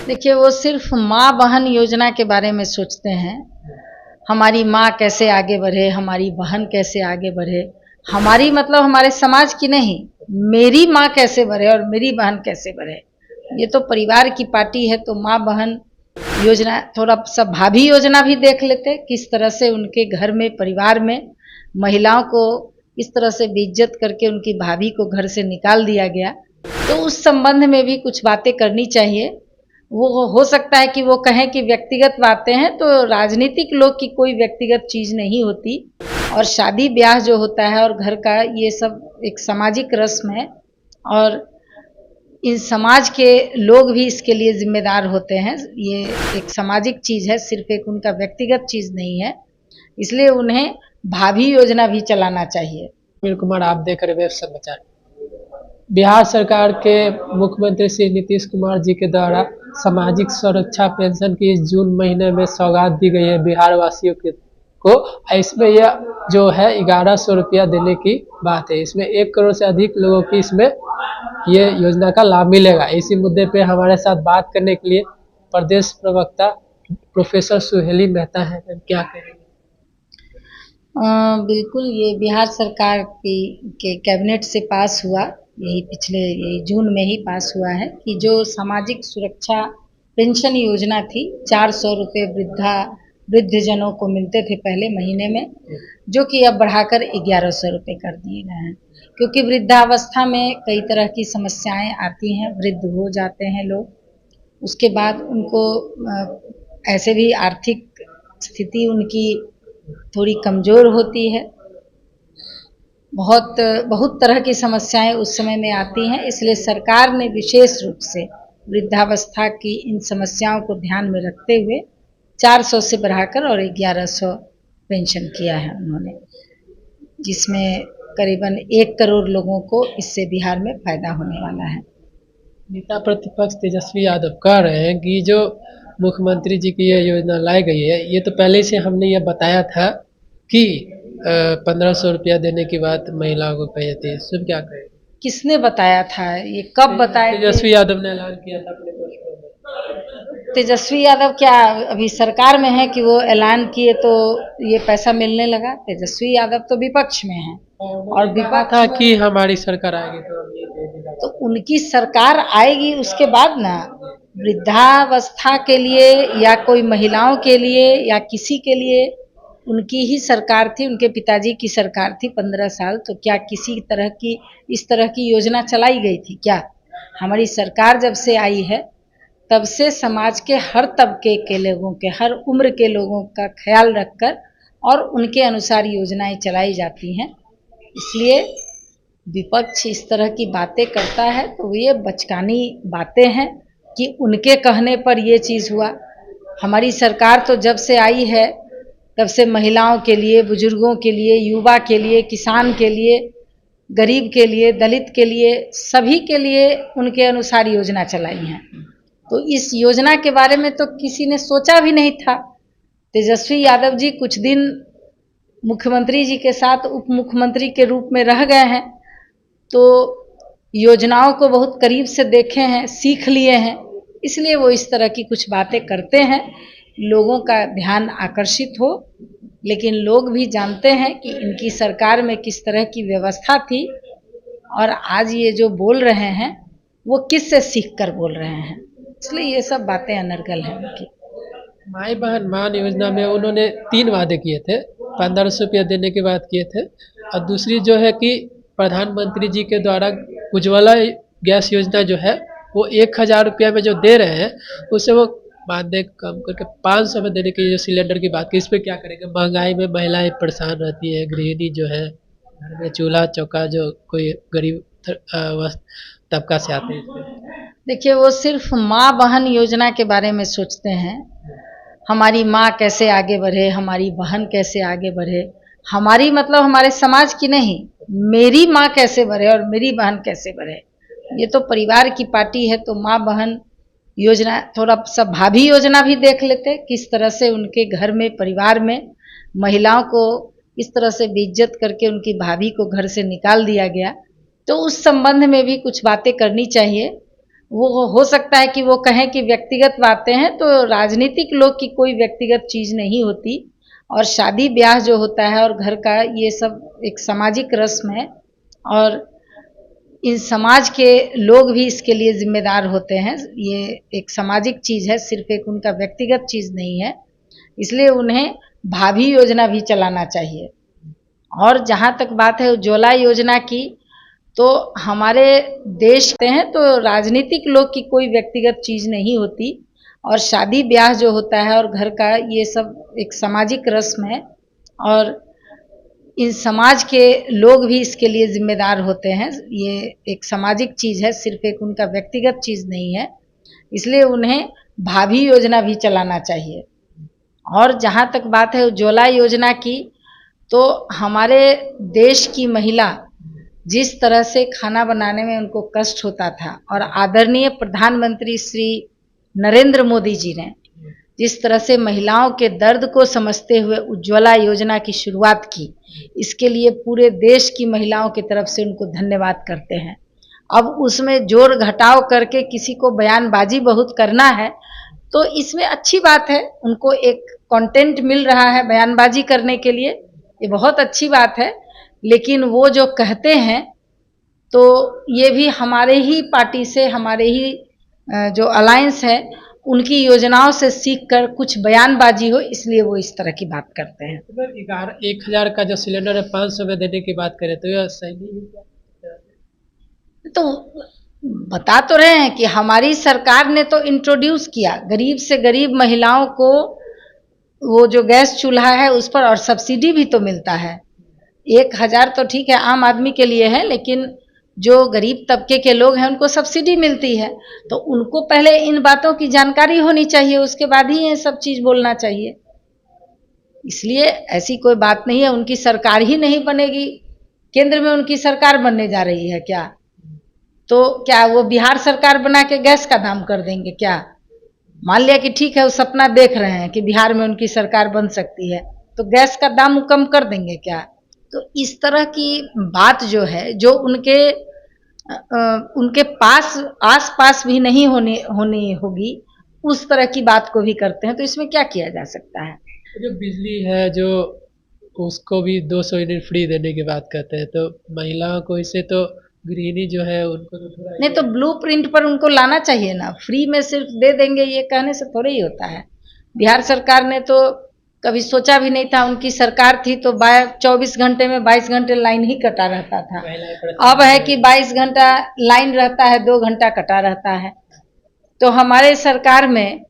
देखिए, वो सिर्फ माँ बहन योजना के बारे में सोचते हैं। हमारी माँ कैसे आगे बढ़े, हमारी बहन कैसे आगे बढ़े, हमारी मतलब हमारे समाज की नहीं, मेरी माँ कैसे बढ़े और मेरी बहन कैसे बढ़े। ये तो परिवार की पार्टी है, तो माँ बहन योजना, थोड़ा सा भाभी योजना भी देख लेते, किस तरह से उनके घर में परिवार में महिलाओं को इस तरह से बेइज्जत करके उनकी भाभी को घर से निकाल दिया गया। तो उस संबंध में भी कुछ बातें करनी चाहिए। वो हो सकता है कि वो कहें कि व्यक्तिगत बातें हैं, तो राजनीतिक लोग की कोई व्यक्तिगत चीज़ नहीं होती। और शादी ब्याह जो होता है और घर का, ये सब एक सामाजिक रस्म है और इस समाज के लोग भी इसके लिए जिम्मेदार होते हैं। ये एक सामाजिक चीज़ है, सिर्फ एक उनका व्यक्तिगत चीज़ नहीं है, इसलिए उन्हें भाभी योजना भी चलाना चाहिए। सुनील कुमार, आप देख रहे वेब समाचार। बिहार सरकार के मुख्यमंत्री श्री नीतीश कुमार जी के द्वारा सामाजिक सुरक्षा पेंशन की इस जून महीने में सौगात दी गई है बिहार वासियों को। इसमें यह जो है 1100 रुपया देने की बात है। इसमें 1 करोड़ से अधिक लोगों की इसमें ये योजना का लाभ मिलेगा। इसी मुद्दे पे हमारे साथ बात करने के लिए प्रदेश प्रवक्ता प्रोफेसर सुहेली मेहता है। क्या कहेंगे? बिल्कुल, ये बिहार सरकार की के कैबिनेट से पास हुआ, यही जून में ही पास हुआ है कि जो सामाजिक सुरक्षा पेंशन योजना थी, 400 रुपये वृद्धजनों को मिलते थे पहले महीने में, जो कि अब बढ़ाकर 1100 रुपये कर दिए गए हैं। क्योंकि वृद्धावस्था में कई तरह की समस्याएं आती हैं, वृद्ध हो जाते हैं लोग, उसके बाद उनको ऐसे भी आर्थिक स्थिति उनकी थोड़ी कमज़ोर होती है, बहुत बहुत तरह की समस्याएं उस समय में आती हैं। इसलिए सरकार ने विशेष रूप से वृद्धावस्था की इन समस्याओं को ध्यान में रखते हुए 400 से बढ़ाकर और 1100 पेंशन किया है उन्होंने, जिसमें करीबन 1 करोड़ लोगों को इससे बिहार में फ़ायदा होने वाला है। नेता प्रतिपक्ष तेजस्वी यादव कह रहे हैं कि जो मुख्यमंत्री जी की यह योजना लाई गई है, ये तो पहले से हमने ये बताया था कि 1500 रुपया देने की बात महिलाओं को कही जाती है। सब क्या कहें? किसने बताया था? ये कब बताया? तेजस्वी यादव ने ऐलान किया था अपने पोस्ट पर। तेजस्वी यादव क्या अभी सरकार में है कि वो ऐलान किए तो ये पैसा मिलने लगा? तेजस्वी यादव तो विपक्ष में है और विपक्ष था कि हमारी सरकार आएगी तो हम ये दे देंगे। तो उनकी सरकार आएगी उसके बाद ना, वृद्धावस्था के लिए या कोई महिलाओं के लिए या किसी के लिए उनकी ही सरकार थी, उनके पिताजी की सरकार थी 15 साल। तो क्या किसी तरह की इस तरह की योजना चलाई गई थी क्या? हमारी सरकार जब से आई है तब से समाज के हर तबके के लोगों के, हर उम्र के लोगों का ख्याल रखकर और उनके अनुसार योजनाएं चलाई जाती हैं। इसलिए विपक्ष इस तरह की बातें करता है तो ये बचकानी बातें हैं कि उनके कहने पर ये चीज़ हुआ। हमारी सरकार तो जब से आई है तब से महिलाओं के लिए, बुजुर्गों के लिए, युवा के लिए, किसान के लिए, गरीब के लिए, दलित के लिए, सभी के लिए उनके अनुसार योजना चलाई हैं। तो इस योजना के बारे में तो किसी ने सोचा भी नहीं था। तेजस्वी यादव जी कुछ दिन मुख्यमंत्री जी के साथ उप मुख्यमंत्री के रूप में रह गए हैं, तो योजनाओं को बहुत करीब से देखे हैं, सीख लिए हैं, इसलिए वो इस तरह की कुछ बातें करते हैं, लोगों का ध्यान आकर्षित हो। लेकिन लोग भी जानते हैं कि इनकी सरकार में किस तरह की व्यवस्था थी और आज ये जो बोल रहे हैं वो किस से सीख कर बोल रहे हैं, इसलिए ये सब बातें अनर्गल हैं उनकी। माई बहन मान योजना में उन्होंने 3 वादे किए थे। 1500 रुपया देने की बात किए थे और दूसरी जो है कि प्रधानमंत्री जी के द्वारा उज्ज्वला गैस योजना जो है वो 1000 रुपया में जो दे रहे हैं, उससे वो मानदेय कम करके 500 में देने की जो सिलेंडर की बात की, इस पर क्या करेंगे? महंगाई में महिलाएं परेशान रहती है, गृहिणी जो है घर में चूल्हा चौका जो कोई गरीब तबका से आते हैं। देखिए, वो सिर्फ माँ बहन योजना के बारे में सोचते हैं। हमारी माँ कैसे आगे बढ़े, हमारी बहन कैसे आगे बढ़े, हमारी मतलब हमारे समाज की नहीं, मेरी माँ कैसे बढ़े और मेरी बहन कैसे बढ़े। ये तो परिवार की पार्टी है, तो माँ बहन योजना, थोड़ा सा भाभी योजना भी देख लेते, किस तरह से उनके घर में परिवार में महिलाओं को इस तरह से बेइज्जत करके उनकी भाभी को घर से निकाल दिया गया। तो उस संबंध में भी कुछ बातें करनी चाहिए। वो हो सकता है कि वो कहें कि व्यक्तिगत बातें हैं, तो राजनीतिक लोग की कोई व्यक्तिगत चीज़ नहीं होती। और शादी ब्याह जो होता है और घर का, ये सब एक सामाजिक रस्म है और इन समाज के लोग भी इसके लिए जिम्मेदार होते हैं। ये एक सामाजिक चीज़ है, सिर्फ एक उनका व्यक्तिगत चीज़ नहीं है, इसलिए उन्हें भाभी योजना भी चलाना चाहिए। और जहाँ तक बात है उज्ज्वला योजना की, तो हमारे देश में हैं तो राजनीतिक लोग की कोई व्यक्तिगत चीज़ नहीं होती और शादी ब्याह जो होता है और घर का, ये सब एक सामाजिक रस्म है और इन समाज के लोग भी इसके लिए जिम्मेदार होते हैं। ये एक सामाजिक चीज़ है, सिर्फ एक उनका व्यक्तिगत चीज़ नहीं है, इसलिए उन्हें भाभी योजना भी चलाना चाहिए। और जहाँ तक बात है उज्ज्वला योजना की, तो हमारे देश की महिला जिस तरह से खाना बनाने में उनको कष्ट होता था और आदरणीय प्रधानमंत्री श्री नरेंद्र मोदी जी ने जिस तरह से महिलाओं के दर्द को समझते हुए उज्ज्वला योजना की शुरुआत की, इसके लिए पूरे देश की महिलाओं की तरफ से उनको धन्यवाद करते हैं। अब उसमें जोर घटाव करके किसी को बयानबाजी बहुत करना है तो इसमें अच्छी बात है, उनको एक कंटेंट मिल रहा है बयानबाजी करने के लिए, ये बहुत अच्छी बात है। लेकिन वो जो कहते हैं तो ये भी हमारे ही पार्टी से, हमारे ही जो अलायंस है उनकी योजनाओं से सीख कर कुछ बयानबाजी हो, इसलिए वो इस तरह की बात करते हैं। 1000 का जो सिलेंडर है 500 में देने की बात करें तो यह सही नहीं है? तो बता तो रहे हैं कि हमारी सरकार ने तो इंट्रोड्यूस किया, गरीब से गरीब महिलाओं को वो जो गैस चूल्हा है उस पर, और सब्सिडी भी तो मिलता है। 1000 तो ठीक है आम आदमी के लिए है, लेकिन जो गरीब तबके के लोग हैं उनको सब्सिडी मिलती है, तो उनको पहले इन बातों की जानकारी होनी चाहिए, उसके बाद ही ये सब चीज़ बोलना चाहिए। इसलिए ऐसी कोई बात नहीं है, उनकी सरकार ही नहीं बनेगी, केंद्र में उनकी सरकार बनने जा रही है क्या? तो क्या वो बिहार सरकार बना के गैस का दाम कर देंगे क्या? मान लिया कि ठीक है वो सपना देख रहे हैं कि बिहार में उनकी सरकार बन सकती है, तो गैस का दाम कम कर देंगे क्या? तो इस तरह की बात जो है, जो उनके पास आस पास भी नहीं होनी होगी, उस तरह की बात को भी करते हैं, तो इसमें क्या किया जा सकता है? जो बिजली है जो उसको भी 200 यूनिट फ्री देने की बात करते हैं, तो महिलाओं को इससे तो गृहिणी जो है उनको तो थोड़ा नहीं, तो ब्लूप्रिंट पर उनको लाना चाहिए ना, फ्री में सिर्फ दे देंगे ये कहने से थोड़ा ही होता है। बिहार सरकार ने तो कभी सोचा भी नहीं था, उनकी सरकार थी तो 24 घंटे में 22 घंटे लाइन ही कटा रहता था। अब है कि 22 घंटा लाइन रहता है, 2 घंटा कटा रहता है। तो हमारे सरकार में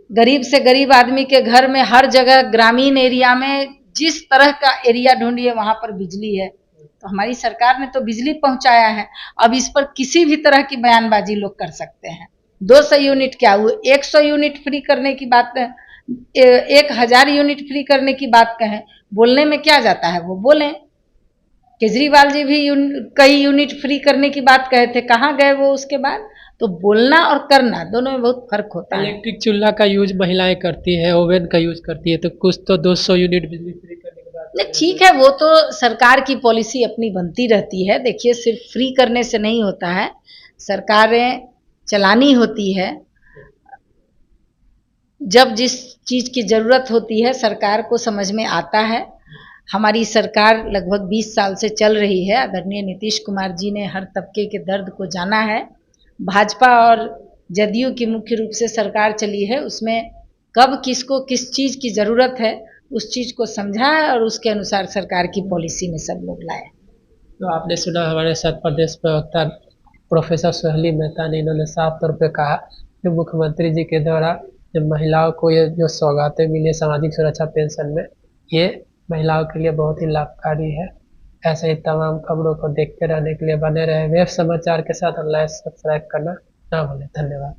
गरीब से गरीब आदमी के घर में हर जगह ग्रामीण एरिया में जिस तरह का एरिया ढूंढिए वहां पर बिजली है, तो हमारी सरकार ने तो बिजली पहुंचाया है। अब इस पर किसी भी तरह की बयानबाजी लोग कर सकते हैं। 200 यूनिट क्या हुआ, 100 यूनिट फ्री करने की बात, 1000 यूनिट फ्री करने की बात कहें, बोलने में क्या जाता है, वो बोलें। केजरीवाल जी भी कई यूनिट फ्री करने की बात कहे थे, कहाँ गए वो उसके बाद? तो बोलना और करना दोनों में बहुत फर्क होता है। इलेक्ट्रिक चूल्हा का यूज महिलाएं करती है, ओवन का यूज करती है, तो कुछ तो 200 यूनिट बिजली फ्री करने के बाद नहीं ठीक है, वो तो सरकार की पॉलिसी अपनी बनती रहती है। देखिए सिर्फ फ्री करने से नहीं होता है, सरकारें चलानी होती है। जब जिस चीज़ की ज़रूरत होती है सरकार को समझ में आता है। हमारी सरकार लगभग 20 साल से चल रही है, आदरणीय नीतीश कुमार जी ने हर तबके के दर्द को जाना है। भाजपा और जदयू की मुख्य रूप से सरकार चली है, उसमें कब किसको किस चीज़ की ज़रूरत है उस चीज़ को समझा है और उसके अनुसार सरकार की पॉलिसी में सब लोग लाए। तो आपने सुना हमारे साथ प्रदेश प्रवक्ता प्रोफेसर सोहली मेहता ने, इन्होंने साफ तौर पे कहा कि मुख्यमंत्री जी के द्वारा जब महिलाओं को ये जो सौगातें मिली सामाजिक सुरक्षा पेंशन में, ये महिलाओं के लिए बहुत ही लाभकारी है। ऐसे ही तमाम खबरों को देखते रहने के लिए बने रहे वेब समाचार के साथ। लाइक सब्सक्राइब करना ना भूलें। धन्यवाद।